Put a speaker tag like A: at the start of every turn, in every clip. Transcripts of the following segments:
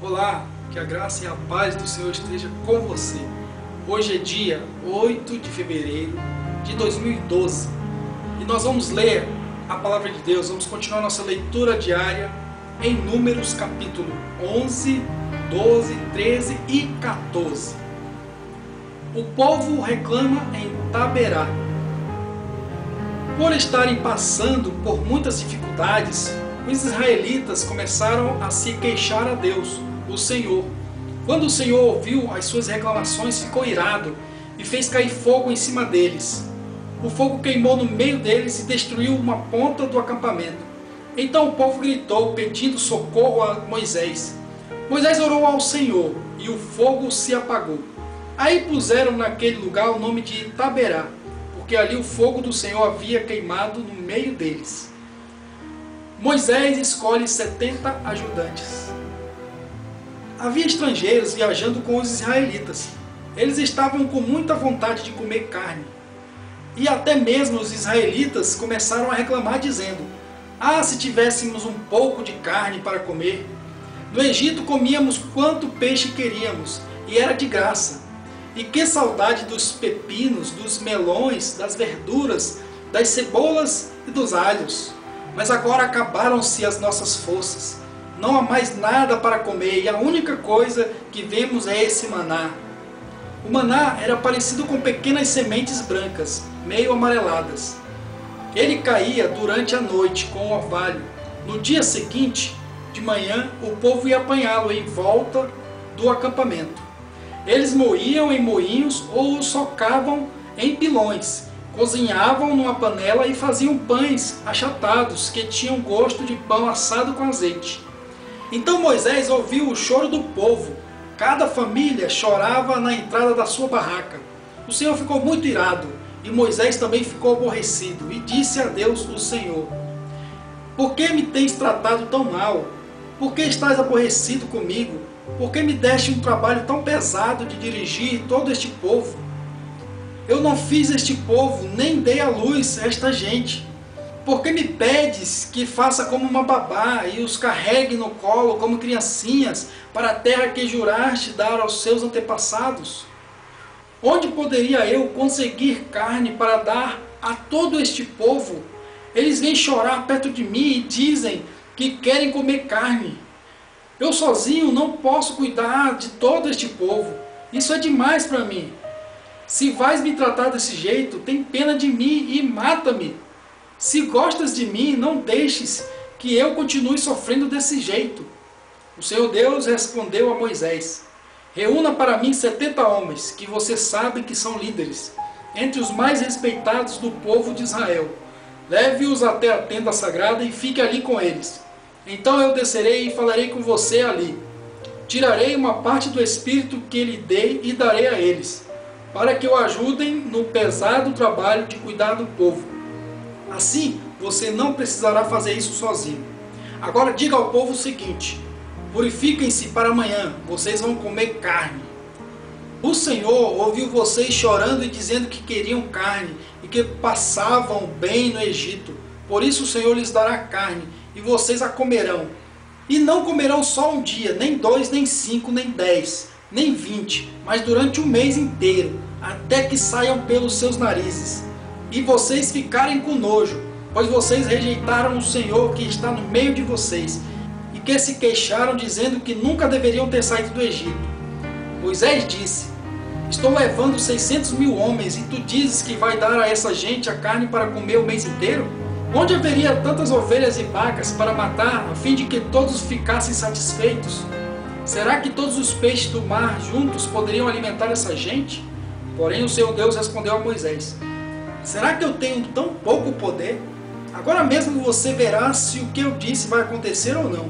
A: Olá, que a graça e a paz do Senhor esteja com você. Hoje é dia 8 de fevereiro de 2012 e nós vamos ler a Palavra de Deus, vamos continuar nossa leitura diária em Números capítulo 11, 12, 13 e 14. O povo reclama em Taberá. Por estarem passando por muitas dificuldades, os israelitas começaram a se queixar a Deus, o Senhor. Quando o Senhor ouviu as suas reclamações, ficou irado e fez cair fogo em cima deles. O fogo queimou no meio deles e destruiu uma ponta do acampamento. Então o povo gritou, pedindo socorro a Moisés. Moisés orou ao Senhor e o fogo se apagou. Aí puseram naquele lugar o nome de Taberá, porque ali o fogo do Senhor havia queimado no meio deles. Moisés escolhe 70 ajudantes. Havia estrangeiros viajando com os israelitas. Eles estavam com muita vontade de comer carne. E até mesmo os israelitas começaram a reclamar, dizendo: "Ah, se tivéssemos um pouco de carne para comer! No Egito comíamos quanto peixe queríamos, e era de graça. E que saudade dos pepinos, dos melões, das verduras, das cebolas e dos alhos! Mas agora acabaram-se as nossas forças. Não há mais nada para comer, e a única coisa que vemos é esse maná." O maná era parecido com pequenas sementes brancas, meio amareladas. Ele caía durante a noite com o orvalho. No dia seguinte, de manhã, o povo ia apanhá-lo em volta do acampamento. Eles moíam em moinhos ou o socavam em pilões. Cozinhavam numa panela e faziam pães achatados que tinham gosto de pão assado com azeite. Então Moisés ouviu o choro do povo. Cada família chorava na entrada da sua barraca. O Senhor ficou muito irado e Moisés também ficou aborrecido e disse a Deus, o Senhor: "Por que me tens tratado tão mal? Por que estás aborrecido comigo? Por que me deste um trabalho tão pesado de dirigir todo este povo? Eu não fiz este povo, nem dei à luz esta gente. Por que me pedes que faça como uma babá e os carregue no colo como criancinhas para a terra que juraste dar aos seus antepassados? Onde poderia eu conseguir carne para dar a todo este povo? Eles vêm chorar perto de mim e dizem que querem comer carne. Eu sozinho não posso cuidar de todo este povo. Isso é demais para mim. Se vais me tratar desse jeito, tem pena de mim e mata-me. Se gostas de mim, não deixes que eu continue sofrendo desse jeito." O Senhor Deus respondeu a Moisés: "Reúna para mim 70 homens, que você sabe que são líderes, entre os mais respeitados do povo de Israel. Leve-os até a tenda sagrada e fique ali com eles. Então eu descerei e falarei com você ali. Tirarei uma parte do espírito que lhe dei e darei a eles, para que o ajudem no pesado trabalho de cuidar do povo. Assim, você não precisará fazer isso sozinho. Agora diga ao povo o seguinte: purifiquem-se para amanhã, vocês vão comer carne." O Senhor ouviu vocês chorando e dizendo que queriam carne e que passavam bem no Egito. Por isso o Senhor lhes dará carne e vocês a comerão. E não comerão só um dia, nem 2, nem 5, nem 10, nem 20, mas durante um mês inteiro, até que saiam pelos seus narizes. E vocês ficarem com nojo, pois vocês rejeitaram o Senhor que está no meio de vocês, e que se queixaram dizendo que nunca deveriam ter saído do Egito. Moisés disse: "Estou levando 600.000 homens, e tu dizes que vai dar a essa gente a carne para comer o mês inteiro? Onde haveria tantas ovelhas e vacas para matar, a fim de que todos ficassem satisfeitos? Será que todos os peixes do mar juntos poderiam alimentar essa gente?" Porém o Senhor Deus respondeu a Moisés: "Será que eu tenho tão pouco poder? Agora mesmo você verá se o que eu disse vai acontecer ou não."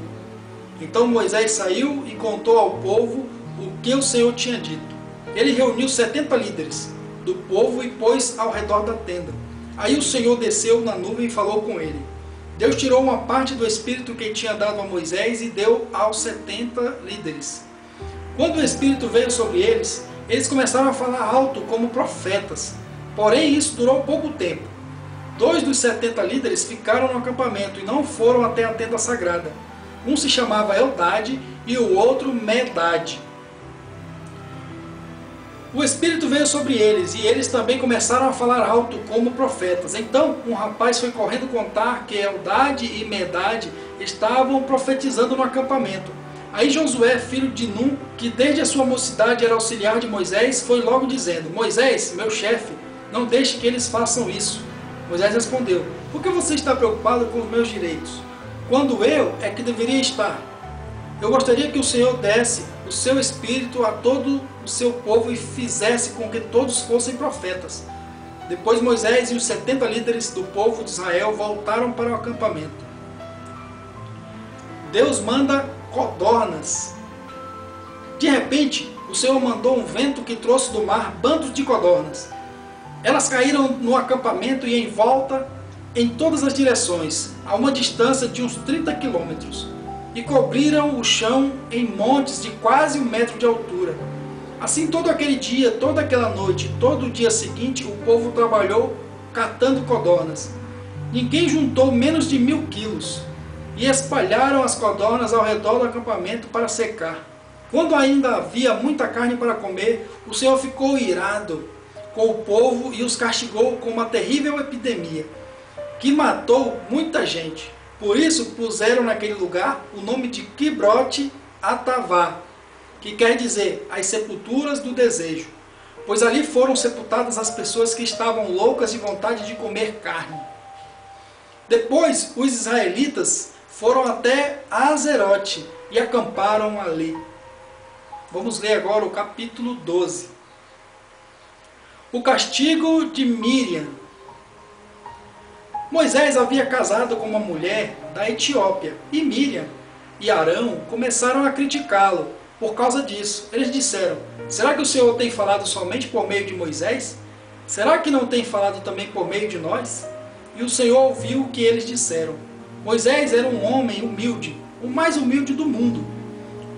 A: Então Moisés saiu e contou ao povo o que o Senhor tinha dito. Ele reuniu 70 líderes do povo e pôs ao redor da tenda. Aí o Senhor desceu na nuvem e falou com ele. Deus tirou uma parte do Espírito que tinha dado a Moisés e deu aos 70 líderes. Quando o Espírito veio sobre eles, eles começaram a falar alto como profetas. Porém isso durou pouco tempo. 2 dos 70 líderes ficaram no acampamento e não foram até a tenda sagrada. Um se chamava Eldade e o outro Medade. O Espírito veio sobre eles, e eles também começaram a falar alto como profetas. Então um rapaz foi correndo contar que Eldade e Medade estavam profetizando no acampamento. Aí Josué, filho de Num, que desde a sua mocidade era auxiliar de Moisés, foi logo dizendo: Moisés, meu chefe, não deixe que eles façam isso. Moisés respondeu: por que você está preocupado com os meus direitos, quando eu é que deveria estar? Eu gostaria que o Senhor desse o seu espírito a todo o seu povo e fizesse com que todos fossem profetas. Depois Moisés e os 70 líderes do povo de Israel voltaram para o acampamento. Deus manda codornas. De repente, o Senhor mandou um vento que trouxe do mar bandos de codornas. Elas caíram no acampamento e em volta, em todas as direções, a uma distância de uns 30 quilômetros, e cobriram o chão em montes de quase 1 metro de altura. Assim, todo aquele dia, toda aquela noite, todo o dia seguinte, o povo trabalhou catando codornas. Ninguém juntou menos de 1000 quilos, e espalharam as codornas ao redor do acampamento para secar. Quando ainda havia muita carne para comer, o Senhor ficou irado com o povo e os castigou com uma terrível epidemia, que matou muita gente. Por isso puseram naquele lugar o nome de Kibrote Atavá, que quer dizer as sepulturas do desejo, pois ali foram sepultadas as pessoas que estavam loucas de vontade de comer carne. Depois os israelitas foram até Azerote e acamparam ali. Vamos ler agora o capítulo 12. O castigo de Miriam. Moisés havia casado com uma mulher da Etiópia, e Miriam e Arão começaram a criticá-lo por causa disso. Eles disseram: será que o Senhor tem falado somente por meio de Moisés? Será que não tem falado também por meio de nós? E o Senhor ouviu o que eles disseram. Moisés era um homem humilde, o mais humilde do mundo.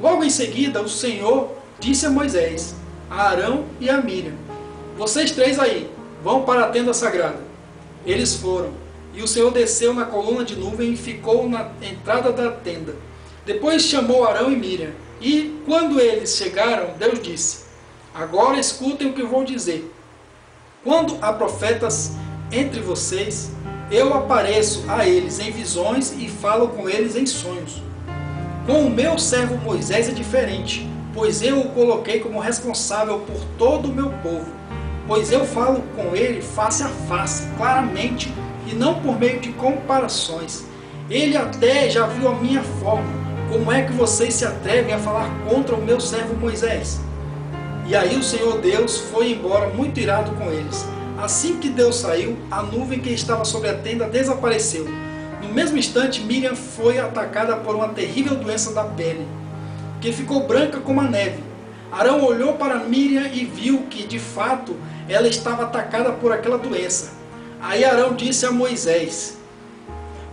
A: Logo em seguida, o Senhor disse a Moisés, a Arão e a Miriam: vocês três aí, vão para a tenda sagrada. Eles foram. E o Senhor desceu na coluna de nuvem e ficou na entrada da tenda. Depois chamou Arão e Miriam. E quando eles chegaram, Deus disse: agora escutem o que eu vou dizer. Quando há profetas entre vocês, eu apareço a eles em visões e falo com eles em sonhos. Com o meu servo Moisés é diferente, pois eu o coloquei como responsável por todo o meu povo. Pois eu falo com ele face a face, claramente, e não por meio de comparações. Ele até já viu a minha forma. Como é que vocês se atrevem a falar contra o meu servo Moisés? E aí o Senhor Deus foi embora muito irado com eles. Assim que Deus saiu, a nuvem que estava sobre a tenda desapareceu. No mesmo instante, Miriam foi atacada por uma terrível doença da pele, que ficou branca como a neve. Arão olhou para Miriam e viu que, de fato, ela estava atacada por aquela doença. Aí Arão disse a Moisés: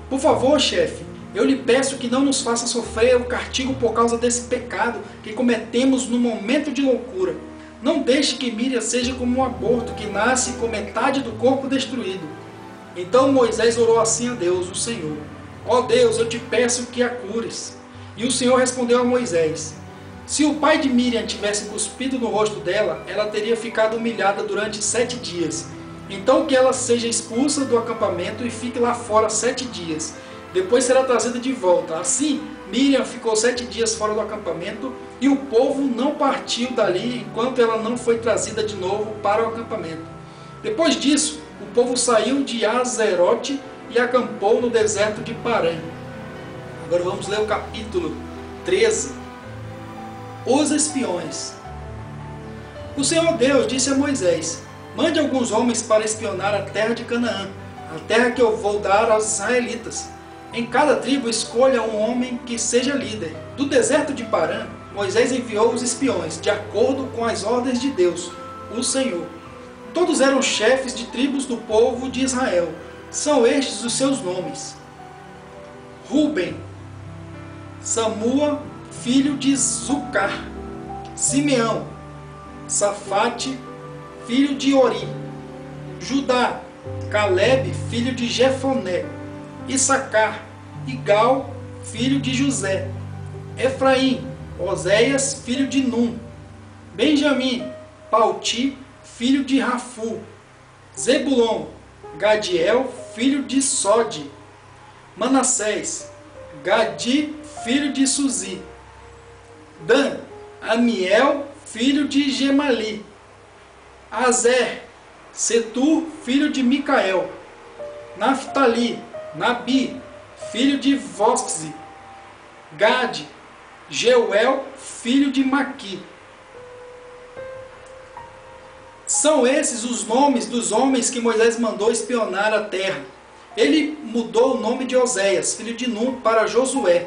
A: por favor, chefe, eu lhe peço que não nos faça sofrer o castigo por causa desse pecado que cometemos no momento de loucura. Não deixe que Miriam seja como um aborto que nasce com metade do corpo destruído. Então Moisés orou assim a Deus, o Senhor: ó Deus, eu te peço que a cures. E o Senhor respondeu a Moisés: se o pai de Miriam tivesse cuspido no rosto dela, ela teria ficado humilhada durante 7 dias. Então que ela seja expulsa do acampamento e fique lá fora 7 dias. Depois será trazida de volta. Assim, Miriam ficou 7 dias fora do acampamento e o povo não partiu dali enquanto ela não foi trazida de novo para o acampamento. Depois disso, o povo saiu de Azerote e acampou no deserto de Parã. Agora vamos ler o capítulo 13. Os espiões. O Senhor Deus disse a Moisés: mande alguns homens para espionar a terra de Canaã, a terra que eu vou dar aos israelitas. Em cada tribo escolha um homem que seja líder. Do deserto de Parã, Moisés enviou os espiões, de acordo com as ordens de Deus, o Senhor. Todos eram chefes de tribos do povo de Israel. São estes os seus nomes: Ruben, Samua, filho de Zucar; Simeão, Safate, filho de Ori; Judá, Calebe, filho de Jefoné; Issacar, Igal, filho de José; Efraim, Oséias, filho de Num. Benjamim, Palti, filho de Rafu. Zebulon, Gadiel, filho de Sode. Manassés, Gadi, filho de Suzi. Dan, Amiel, filho de Gemali. Azer, Setur, filho de Micael. Naftali, Nabi, filho de Voszi. Gade, Jeuel, filho de Maqui. São esses os nomes dos homens que Moisés mandou espionar a terra. Ele mudou o nome de Oséias, filho de Num, para Josué.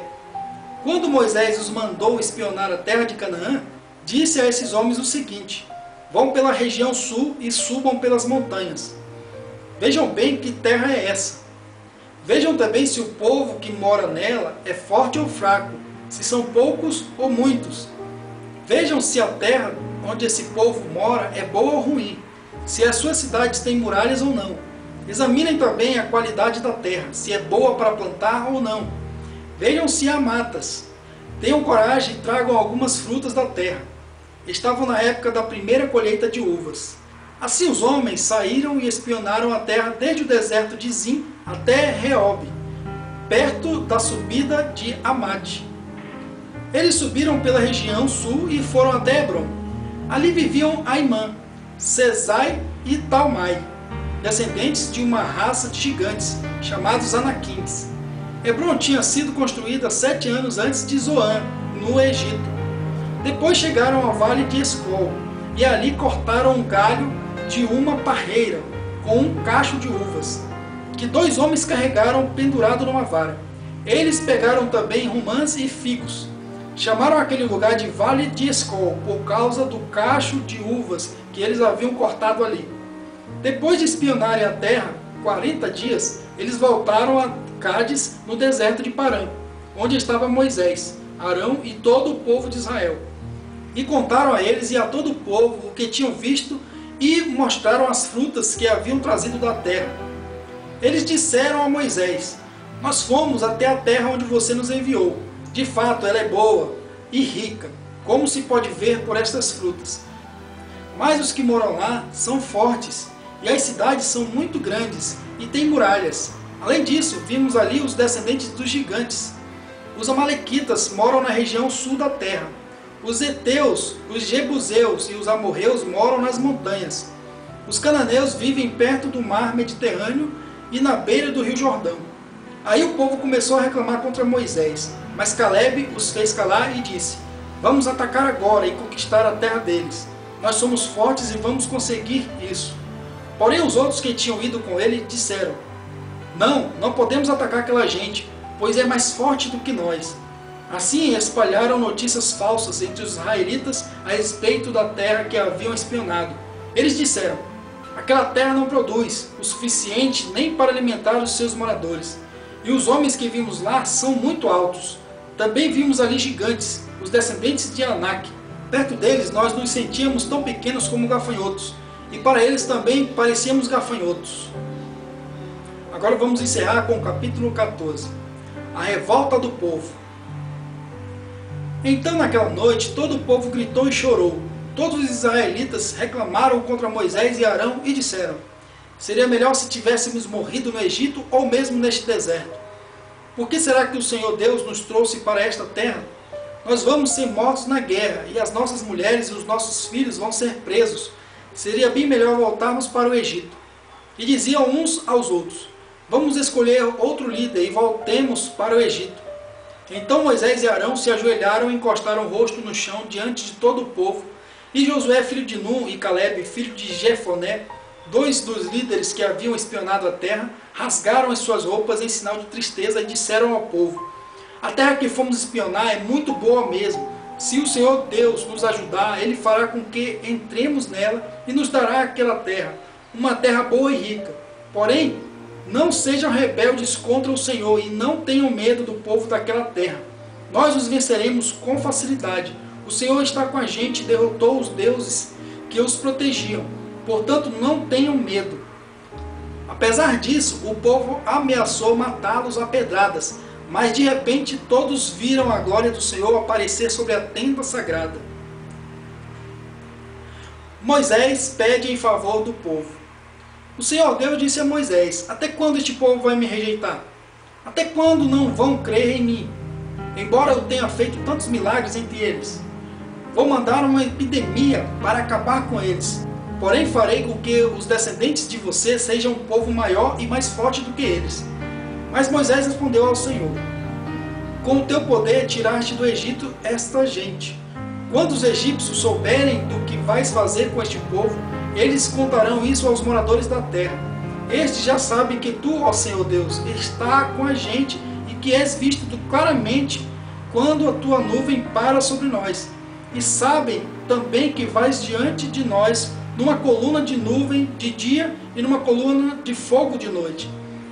A: Quando Moisés os mandou espionar a terra de Canaã, disse a esses homens o seguinte: vão pela região sul e subam pelas montanhas. Vejam bem que terra é essa. Vejam também se o povo que mora nela é forte ou fraco, se são poucos ou muitos. Vejam se a terra onde esse povo mora é boa ou ruim, se as suas cidades têm muralhas ou não. Examinem também a qualidade da terra, se é boa para plantar ou não. Vejam se há matas. Tenham coragem e tragam algumas frutas da terra. Estavam na época da primeira colheita de uvas. Assim os homens saíram e espionaram a terra desde o deserto de Zim até Reob, perto da subida de Amate. Eles subiram pela região sul e foram até Hebron. Ali viviam Aimã, Sesai e Talmai, descendentes de uma raça de gigantes, chamados Anaquins. Hebron tinha sido construída 7 anos antes de Zoan, no Egito. Depois chegaram ao vale de Escol, e ali cortaram um galho de uma parreira, com um cacho de uvas, que 2 homens carregaram pendurado numa vara. Eles pegaram também romãs e figos. Chamaram aquele lugar de Vale de Escol, por causa do cacho de uvas que eles haviam cortado ali. Depois de espionarem a terra 40 dias, eles voltaram a Cádiz, no deserto de Parã, onde estava Moisés, Arão e todo o povo de Israel. E contaram a eles e a todo o povo o que tinham visto e mostraram as frutas que haviam trazido da terra. Eles disseram a Moisés: nós fomos até a terra onde você nos enviou. De fato, ela é boa e rica, como se pode ver por estas frutas. Mas os que moram lá são fortes, e as cidades são muito grandes e têm muralhas. Além disso, vimos ali os descendentes dos gigantes. Os amalequitas moram na região sul da terra. Os heteus, os jebuseus e os amorreus moram nas montanhas. Os cananeus vivem perto do mar Mediterrâneo e na beira do rio Jordão. Aí o povo começou a reclamar contra Moisés, mas Caleb os fez calar e disse: vamos atacar agora e conquistar a terra deles. Nós somos fortes e vamos conseguir isso. Porém os outros que tinham ido com ele disseram: não podemos atacar aquela gente, pois é mais forte do que nós. Assim espalharam notícias falsas entre os israelitas a respeito da terra que haviam espionado. Eles disseram: aquela terra não produz o suficiente nem para alimentar os seus moradores. E os homens que vimos lá são muito altos. Também vimos ali gigantes, os descendentes de Anak. Perto deles nós nos sentíamos tão pequenos como gafanhotos, e para eles também parecíamos gafanhotos. Agora vamos encerrar com o capítulo 14. A revolta do povo. Então naquela noite todo o povo gritou e chorou. Todos os israelitas reclamaram contra Moisés e Arão e disseram: seria melhor se tivéssemos morrido no Egito ou mesmo neste deserto. Por que será que o Senhor Deus nos trouxe para esta terra? Nós vamos ser mortos na guerra, e as nossas mulheres e os nossos filhos vão ser presos. Seria bem melhor voltarmos para o Egito. E diziam uns aos outros: vamos escolher outro líder e voltemos para o Egito. Então Moisés e Arão se ajoelharam e encostaram o rosto no chão diante de todo o povo. E Josué, filho de Num, e Caleb, filho de Jefoné, 2 dos líderes que haviam espionado a terra, rasgaram as suas roupas em sinal de tristeza e disseram ao povo: a terra que fomos espionar é muito boa mesmo. Se o Senhor Deus nos ajudar, Ele fará com que entremos nela e nos dará aquela terra, uma terra boa e rica. Porém, não sejam rebeldes contra o Senhor e não tenham medo do povo daquela terra. Nós os venceremos com facilidade. O Senhor está com a gente e derrotou os deuses que os protegiam. Portanto, não tenham medo. Apesar disso, o povo ameaçou matá-los a pedradas, Mas de repente todos viram a glória do Senhor aparecer sobre a tenda sagrada. Moisés pede em favor do povo. O Senhor Deus disse a Moisés: até quando este povo vai me rejeitar? Até quando não vão crer em mim? Embora eu tenha feito tantos milagres entre eles. Vou mandar uma epidemia para acabar com eles. Porém farei com que os descendentes de você sejam um povo maior e mais forte do que eles. Mas Moisés respondeu ao Senhor: com o teu poder tiraste do Egito esta gente. Quando os egípcios souberem do que vais fazer com este povo, eles contarão isso aos moradores da terra. Estes já sabem que tu, ó Senhor Deus, está com a gente e que és visto claramente quando a tua nuvem para sobre nós. E sabem também que vais diante de nós numa coluna de nuvem de dia e numa coluna de fogo de noite.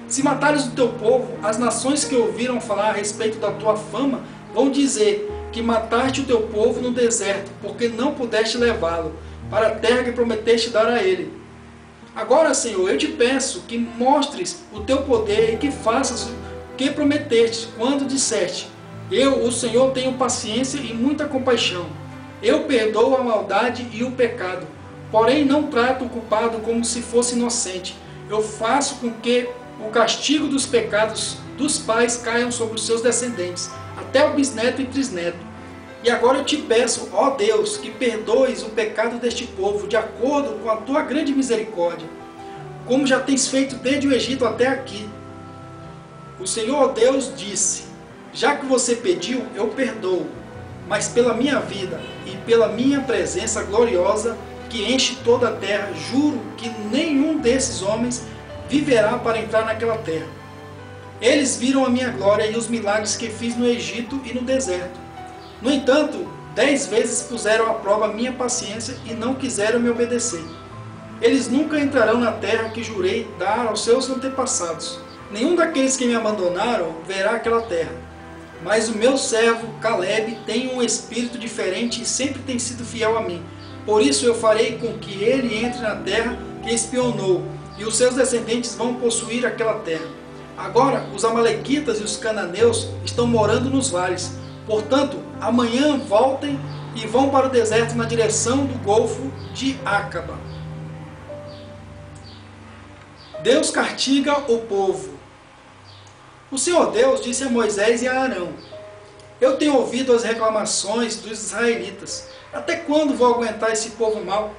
A: Se matares o teu povo, as nações que ouviram falar a respeito da tua fama vão dizer que mataste o teu povo no deserto, porque não pudeste levá-lo para a terra que prometeste dar a ele. Agora, Senhor, eu te peço que mostres o teu poder e que faças o que prometeste quando disseste: eu, o Senhor, tenho paciência e muita compaixão. Eu perdoo a maldade e o pecado, porém não trato o culpado como se fosse inocente. Eu faço com que o castigo dos pecados dos pais caiam sobre os seus descendentes, até o bisneto e trisneto. E agora eu te peço, ó Deus, que perdoes o pecado deste povo, de acordo com a tua grande misericórdia, como já tens feito desde o Egito até aqui. O Senhor Deus disse: já que você pediu, eu perdoo, mas pela minha vida e pela minha presença gloriosa, que enche toda a terra, juro que nenhum desses homens viverá para entrar naquela terra. Eles viram a minha glória e os milagres que fiz no Egito e no deserto. No entanto, 10 vezes puseram à prova a minha paciência e não quiseram me obedecer. Eles nunca entrarão na terra que jurei dar aos seus antepassados. Nenhum daqueles que me abandonaram verá aquela terra. Mas o meu servo Caleb tem um espírito diferente e sempre tem sido fiel a mim. Por isso eu farei com que ele entre na terra que espionou, e os seus descendentes vão possuir aquela terra. Agora os amalequitas e os cananeus estão morando nos vales. Portanto, amanhã voltem e vão para o deserto na direção do golfo de Acaba. Deus castiga o povo. O Senhor Deus disse a Moisés e a Arão: eu tenho ouvido as reclamações dos israelitas. Até quando vou aguentar esse povo mau,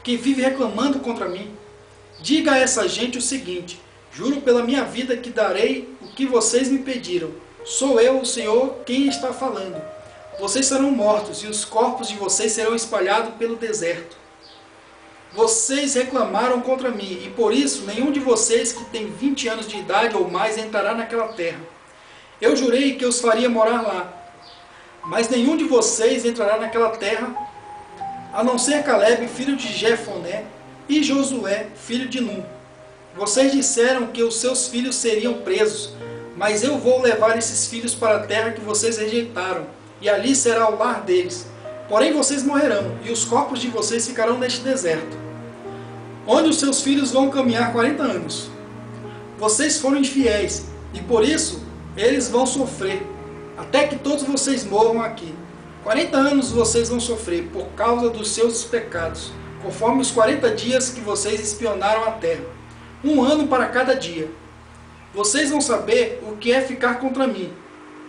A: que vive reclamando contra mim? Diga a essa gente o seguinte: juro pela minha vida que darei o que vocês me pediram. Sou eu, o Senhor, quem está falando. Vocês serão mortos e os corpos de vocês serão espalhados pelo deserto. Vocês reclamaram contra mim, e por isso nenhum de vocês que tem 20 anos de idade ou mais entrará naquela terra. Eu jurei que os faria morar lá, mas nenhum de vocês entrará naquela terra, a não ser Caleb, filho de Jefoné, e Josué, filho de Num. Vocês disseram que os seus filhos seriam presos, mas eu vou levar esses filhos para a terra que vocês rejeitaram, e ali será o lar deles. Porém vocês morrerão, e os corpos de vocês ficarão neste deserto, onde os seus filhos vão caminhar 40 anos. Vocês foram infiéis, e por isso eles vão sofrer, até que todos vocês morram aqui. 40 anos vocês vão sofrer por causa dos seus pecados, conforme os 40 dias que vocês espionaram a terra. 1 ano para cada dia. Vocês vão saber o que é ficar contra mim.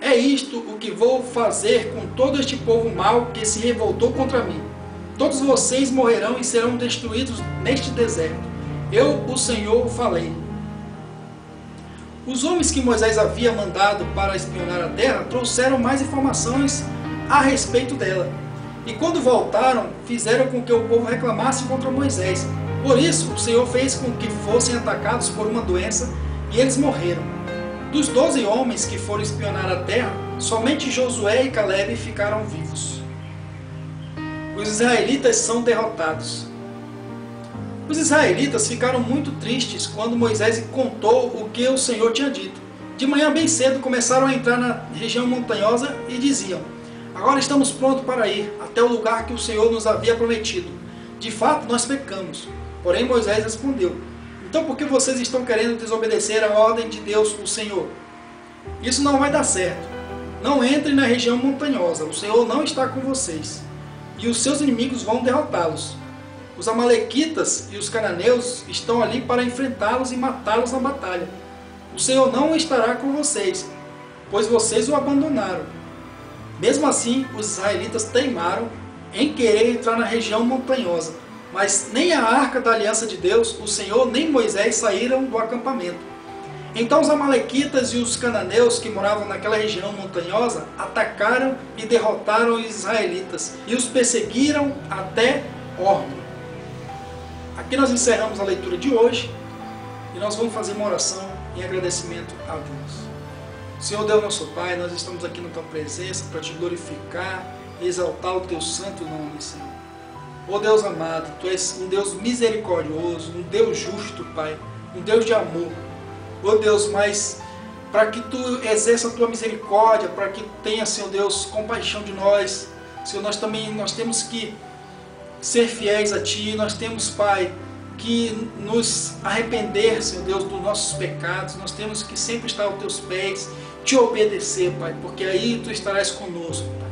A: É isto o que vou fazer com todo este povo mau que se revoltou contra mim. Todos vocês morrerão e serão destruídos neste deserto. Eu, o Senhor, falei. Os homens que Moisés havia mandado para espionar a terra trouxeram mais informações a respeito dela. E quando voltaram, fizeram com que o povo reclamasse contra Moisés. Por isso, o Senhor fez com que fossem atacados por uma doença e eles morreram. Dos 12 homens que foram espionar a terra, somente Josué e Caleb ficaram vivos. Os israelitas são derrotados. Os israelitas ficaram muito tristes quando Moisés contou o que o Senhor tinha dito. De manhã bem cedo começaram a entrar na região montanhosa e diziam: agora estamos prontos para ir até o lugar que o Senhor nos havia prometido. De fato, nós pecamos. Porém Moisés respondeu: então por que vocês estão querendo desobedecer a ordem de Deus, o Senhor? Isso não vai dar certo. Não entrem na região montanhosa, o Senhor não está com vocês. E os seus inimigos vão derrotá-los. Os amalequitas e os cananeus estão ali para enfrentá-los e matá-los na batalha. O Senhor não estará com vocês, pois vocês o abandonaram. Mesmo assim, os israelitas teimaram em querer entrar na região montanhosa, mas nem a arca da aliança de Deus, o Senhor, nem Moisés saíram do acampamento. Então os amalequitas e os cananeus que moravam naquela região montanhosa atacaram e derrotaram os israelitas e os perseguiram até Horma. Aqui nós encerramos a leitura de hoje e nós vamos fazer uma oração em agradecimento a Deus. Senhor Deus nosso Pai, nós estamos aqui na Tua presença para Te glorificar e exaltar o Teu santo nome, Senhor. Ó Deus amado, Tu és um Deus misericordioso, um Deus justo, Pai, um Deus de amor. Ó Deus, mas para que Tu exerça a Tua misericórdia, para que tenha, Senhor Deus, compaixão de nós, Senhor, nós temos que ser fiéis a Ti, nós temos, Pai, que nos arrepender, Senhor Deus, dos nossos pecados, nós temos que sempre estar aos Teus pés, Te obedecer, Pai, porque aí Tu estarás conosco, Pai.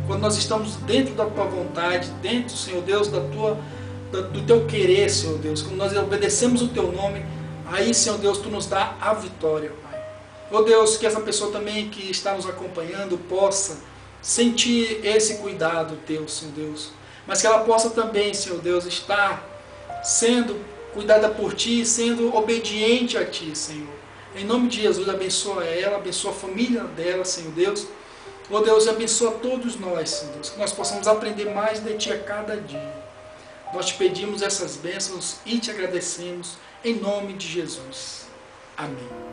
A: Quando nós estamos dentro da Tua vontade, dentro, Senhor Deus, do Teu querer, Senhor Deus, quando nós obedecemos o Teu nome, aí, Senhor Deus, Tu nos dá a vitória, Pai. Ó Deus, que essa pessoa também que está nos acompanhando possa sentir esse cuidado Teu, Senhor Deus, mas que ela possa também, Senhor Deus, estar sendo cuidada por Ti, sendo obediente a Ti, Senhor. Em nome de Jesus, abençoa ela, abençoa a família dela, Senhor Deus. Ó Deus, abençoa todos nós, Senhor Deus, que nós possamos aprender mais de Ti a cada dia. Nós Te pedimos essas bênçãos e Te agradecemos, em nome de Jesus. Amém.